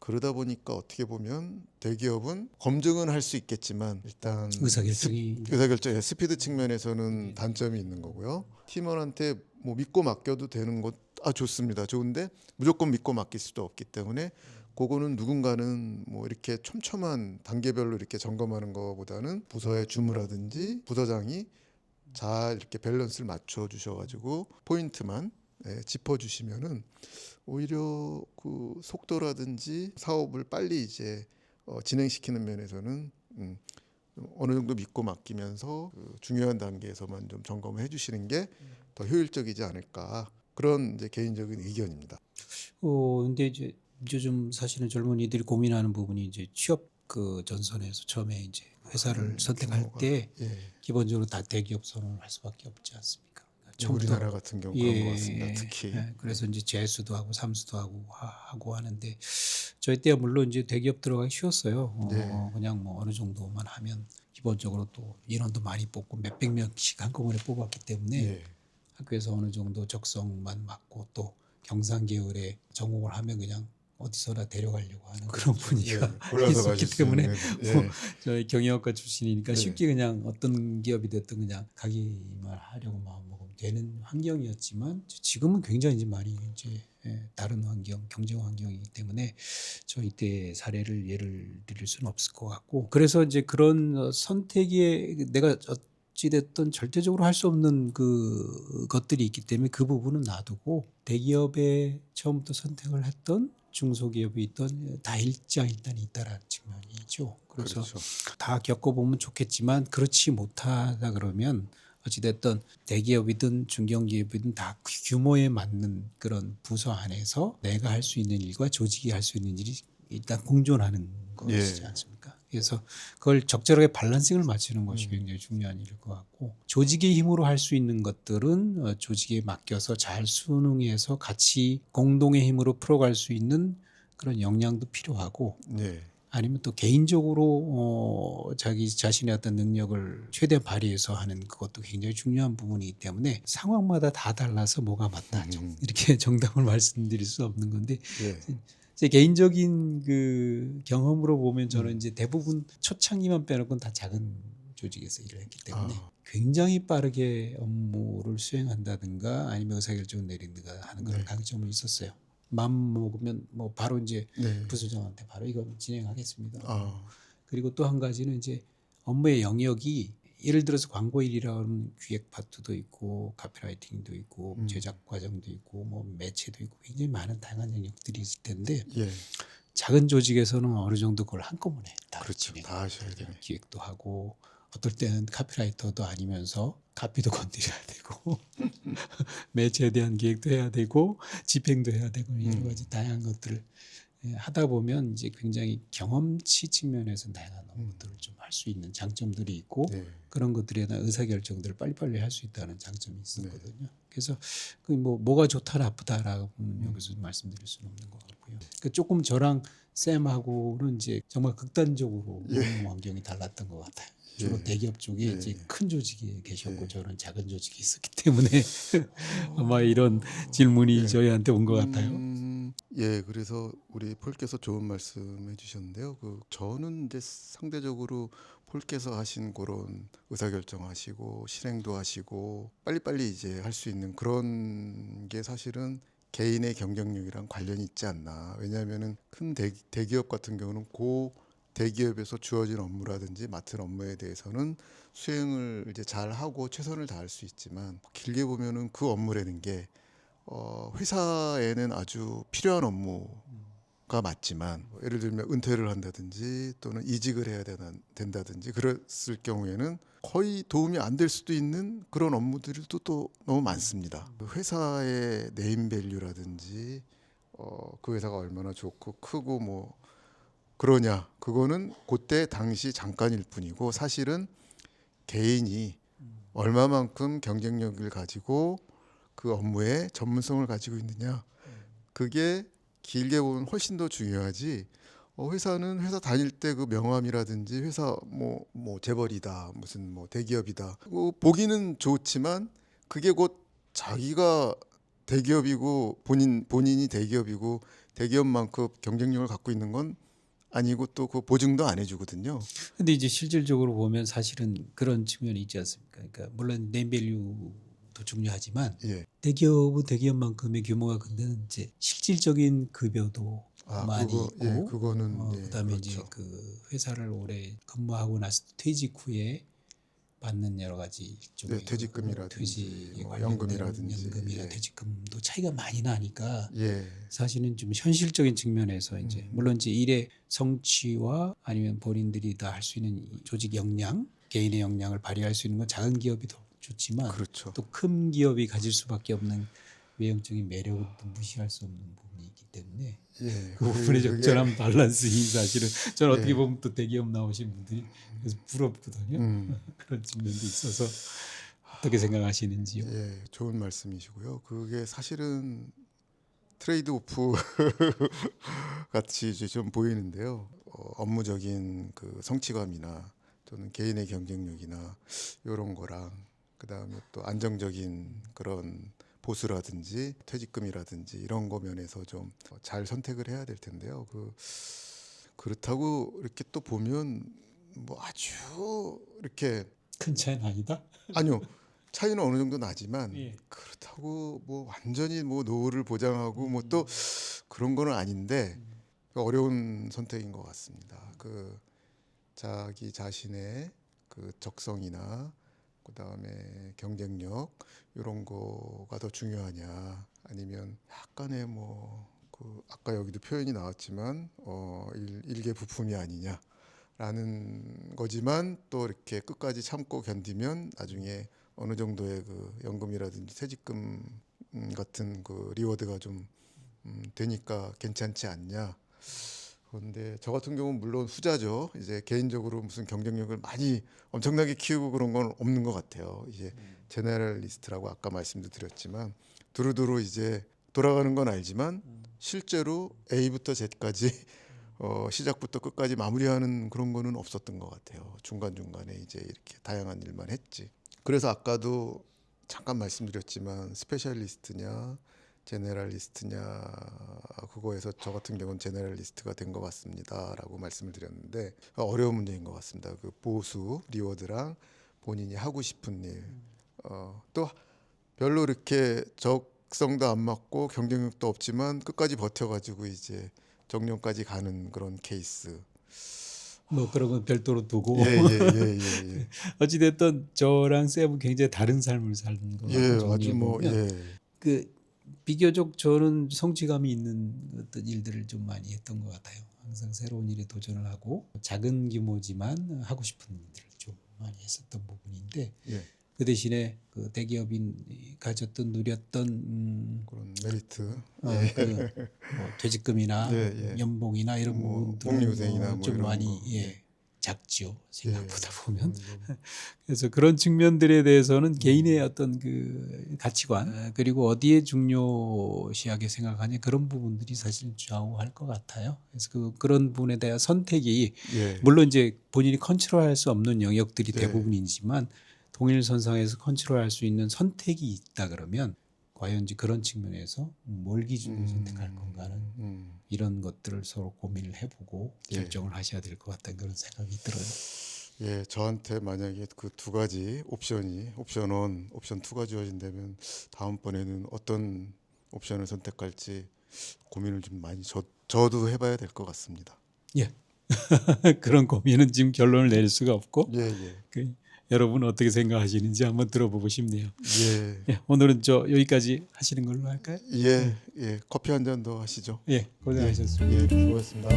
그러다 보니까 어떻게 보면 대기업은 검증은 할 수 있겠지만 일단 의사결정의 스피드 측면에서는 단점이 있는 거고요. 팀원한테 뭐 믿고 맡겨도 되는 것 좋습니다. 좋은데 무조건 믿고 맡길 수도 없기 때문에 그거는 누군가는 뭐 이렇게 촘촘한 단계별로 이렇게 점검하는 것보다는 부서의 주무라든지 부서장이 잘 이렇게 밸런스를 맞춰 주셔가지고 포인트만 짚어주시면은 오히려 그 속도라든지 사업을 빨리 이제 진행시키는 면에서는 좀 어느 정도 믿고 맡기면서 그 중요한 단계에서만 좀 점검을 해주시는 게 더 효율적이지 않을까 그런 이제 개인적인 의견입니다. 근데 이제 요즘 사실은 젊은이들이 고민하는 부분이 이제 취업 그 전선에서 처음에 이제 회사를 선택할 규모가, 때 예, 기본적으로 다 대기업 선호를 할 수밖에 없지 않습니까? 그러니까 예, 처음부터 우리나라 같은 경우 그런 것 같습니다. 특히 그래서 이제 재수도 하고 삼수도 하고 하는데 저희 때야 물론 이제 대기업 들어가기 쉬웠어요. 네, 그냥 뭐 어느 정도만 하면 기본적으로 또 인원도 많이 뽑고 몇백 명씩 한꺼번에 뽑았기 때문에 예, 학교에서 어느 정도 적성만 맞고 또 경상 계열의 전공을 하면 그냥 어디서나 데려가려고 하는 그런 분위기가 예, 골라서 있었기 가실 수 때문에 있는, 뭐 예, 저희 경영학과 출신이니까 네, 쉽게 그냥 어떤 기업이 됐든 그냥 가기만 하려고 마음먹으면 되는 환경이었지만 지금은 굉장히 이제 많이 이제 다른 환경, 경쟁 환경이기 때문에 저희 때 사례를 예를 드릴 수는 없을 것 같고 그래서 이제 그런 선택에 내가 어찌됐든 절대적으로 할 수 없는 그 것들이 있기 때문에 그 부분은 놔두고 대기업에 처음부터 선택을 했던 중소기업이 있던 다 일장일단이 있다라는 측면이죠. 그래서 그렇죠. 다 겪어보면 좋겠지만 그렇지 못하다 그러면 어찌됐든 대기업이든 중견기업이든 다 규모에 맞는 그런 부서 안에서 내가 할 수 있는 일과 조직이 할 수 있는 일이 일단 공존하는 것이지 예, 않습니까? 그래서 그걸 적절하게 밸런싱을 맞추는 것이 굉장히 중요한 일일 것 같고 조직의 힘으로 할 수 있는 것들은 조직에 맡겨서 잘 순응해서 같이 공동의 힘으로 풀어갈 수 있는 그런 역량도 필요하고 예, 아니면 또 개인적으로 자기 자신의 어떤 능력을 최대한 발휘해서 하는 그것도 굉장히 중요한 부분이기 때문에 상황마다 다 달라서 뭐가 맞다 이렇게 정답을 말씀드릴 수 없는 건데 예, 제 개인적인 그 경험으로 보면 저는 이제 대부분 초창기만 빼놓고는 다 작은 조직에서 일을 했기 때문에 아, 굉장히 빠르게 업무를 수행한다든가 아니면 의사결정을 내린다든가 하는 그런 네, 강점이 있었어요. 마음 먹으면 뭐 바로 이제 네, 부서장한테 바로 이거 진행하겠습니다. 아, 그리고 또 한 가지는 이제 업무의 영역이 예를 들어서 광고 일이라 하면 기획 파트도 있고 카피라이팅도 있고 제작 과정도 있고 뭐 매체도 있고 굉장히 많은 다양한 영역들이 있을 텐데 예, 작은 조직에서는 어느 정도 그걸 한꺼번에 다 그렇죠. 다 하셔야 진행하거든요. 되네. 기획도 하고 어떨 때는 카피라이터도 아니면서 카피도 건드려야 되고 매체에 대한 기획도 해야 되고 집행도 해야 되고 여러 가지 다양한 것들을 하다 보면 이제 굉장히 경험치 측면에서 다양한 업무들을 좀 할 수 있는 장점들이 있고 네, 그런 것들에 대한 의사결정들을 빨리빨리 할 수 있다는 장점이 네. 있었거든요. 그래서 그 뭐가 좋다 나쁘다라고 여기서 말씀드릴 수는 없는 것 같고요. 그 조금 저랑 쌤하고는 이제 정말 극단적으로 예. 업무 환경이 달랐던 것 같아요. 주로 예, 대기업 쪽에 예, 이제 큰 조직에 계셨고 예. 저는 작은 조직에 있었기 때문에 아마 이런 질문이 예. 저희한테 온 것 같아요. 예, 그래서 우리 폴께서 좋은 말씀 해주셨는데요. 그 저는 이제 상대적으로 폴께서 하신 그런 의사결정하시고 실행도 하시고 빨리빨리 이제 할 수 있는 그런 게 사실은 개인의 경쟁력이랑 관련이 있지 않나. 왜냐하면은 큰 대기업 같은 경우는 대기업에서 주어진 업무라든지 맡은 업무에 대해서는 수행을 이제 잘 하고 최선을 다할 수 있지만 길게 보면은 그 업무라는 게 회사에는 아주 필요한 업무가 맞지만 예를 들면 은퇴를 한다든지 또는 이직을 해야 된다든지 그랬을 경우에는 거의 도움이 안 될 수도 있는 그런 업무들도 또 너무 많습니다. 그 회사의 네임밸류라든지 그 회사가 얼마나 좋고 크고 뭐 그러냐 그거는 그때 당시 잠깐일 뿐이고 사실은 개인이 얼마만큼 경쟁력을 가지고 그 업무에 전문성을 가지고 있느냐 그게 길게 보면 훨씬 더 중요하지. 회사는 회사 다닐 때 그 명함이라든지 회사 뭐 재벌이다 무슨 뭐 대기업이다 보기는 좋지만 그게 곧 자기가 대기업이고 본인이 대기업이고 대기업만큼 경쟁력을 갖고 있는 건 아니고 또 그 보증도 안 해주거든요. 근데 이제 실질적으로 보면 사실은 그런 측면이 있지 않습니까? 그러니까 물론 네임밸류도 중요하지만 예. 대기업은 대기업만큼의 규모가 근데는 이제 실질적인 급여도 많이 그거 예 있고 그거는 예 그다음에 이제 그렇죠. 그 회사를 오래 근무하고 나서 퇴직 후에 받는 여러 가지 일종의 네, 퇴직금이라든지 퇴직에 뭐 관련된 연금이라든지, 연금이나 예. 퇴직금도 차이가 많이 나니까 예, 사실은 좀 현실적인 측면에서 이제 물론 이제 일의 성취와 아니면 본인들이 다 할 수 있는 이 조직 역량, 개인의 역량을 발휘할 수 있는 건 작은 기업이 더 좋지만 그렇죠. 또 큰 기업이 가질 수밖에 없는 외형적인 매력은 또 무시할 수 없는 부분이 있기 때문에 예, 그 부분의 적절한 밸런스이 사실은 저는 어떻게 예. 보면 또 대기업 나오신 분들이 그래서 부럽거든요. 음. 그런 측면도 있어서 어떻게 생각하시는지요? 예, 좋은 말씀이시고요. 그게 사실은 트레이드 오프 같이 이제 좀 보이는데요. 업무적인 그 성취감이나 또는 개인의 경쟁력이나 이런 거랑 그다음에 또 안정적인 그런 보수라든지 퇴직금이라든지 이런 거 면에서 좀 잘 선택을 해야 될 텐데요. 그렇다고 이렇게 또 보면 뭐 아주 이렇게 큰 차이는 아니다. 아니요. 차이는 어느 정도 나지만 예. 그렇다고 뭐 완전히 뭐 노후를 보장하고 뭐 또 그런 거는 아닌데 어려운 선택인 것 같습니다. 그 자기 자신의 그 적성이나 그다음에 경쟁력 이런 거가 더 중요하냐 아니면 약간의 뭐 그 아까 여기도 표현이 나왔지만 일개 부품이 아니냐라는 거지만 또 이렇게 끝까지 참고 견디면 나중에 어느 정도의 그 연금이라든지 퇴직금 같은 그 리워드가 좀 되니까 괜찮지 않냐. 그런데 저 같은 경우는 물론 후자죠. 이제 개인적으로 무슨 경쟁력을 많이 엄청나게 키우고 그런 건 없는 것 같아요. 이제 제너럴리스트라고 아까 말씀도 드렸지만 두루두루 이제 돌아가는 건 알지만 실제로 A부터 Z까지 시작부터 끝까지 마무리하는 그런 거는 없었던 것 같아요. 중간중간에 이제 이렇게 다양한 일만 했지. 그래서 아까도 잠깐 말씀드렸지만 스페셜리스트냐 제네랄리스트냐 그거에서 저 같은 경우는 제네랄리스트가 된 것 같습니다라고 말씀을 드렸는데 어려운 문제인 것 같습니다. 그 보수 리워드랑 본인이 하고 싶은 일, 또 별로 이렇게 적성도 안 맞고 경쟁력도 없지만 끝까지 버텨가지고 이제 정년까지 가는 그런 케이스. 뭐 그런 건 별도로 두고 예. 어찌됐든 저랑 쌤은 굉장히 다른 삶을 사는 거 예, 아주 뭐 보면 예. 그 비교적 저는 성취감이 있는 어떤 일들을 좀 많이 했던 것 같아요. 항상 새로운 일에 도전을 하고 작은 규모지만 하고 싶은 일들을 좀 많이 했었던 부분인데 예. 그 대신에 그 대기업이 가졌던 누렸던 그런 메리트. 뭐 퇴직금이나 예. 연봉이나 이런 뭐 부분들은 복리후생이나 뭐 좀 이런 많이 거. 작죠 생각보다 예. 보면. 그래서 그런 측면들에 대해서는 개인의 어떤 그 가치관 그리고 어디에 중요시하게 생각하냐 그런 부분들이 사실 좌우할 것 같아요. 그래서 그런 부분에 대한 선택이 예. 물론 이제 본인이 컨트롤할 수 없는 영역들이 네. 대부분이지만 동일선상에서 컨트롤할 수 있는 선택이 있다 그러면 과연 이제 그런 측면에서 뭘 기준으로 선택할 건가는 이런 것들을 서로 고민을 해보고 예. 결정을 하셔야 될 것 같다는 그런 생각이 들어요. 예, 저한테 만약에 그 두 가지 옵션 1, 옵션 2가 주어진다면 다음번에는 어떤 옵션을 선택할지 고민을 좀 많이 저도 해봐야 될 것 같습니다. 예. 그런 고민은 지금 결론을 내릴 수가 없고 예. 여러분 어떻게 생각하시는지 한번 들어보고 싶네요. 예. 예, 오늘은 여기까지 하시는 걸로 할까요? 예. 커피 한 잔 더 하시죠. 예, 고생하셨습니다. 예, 수고하셨습니다.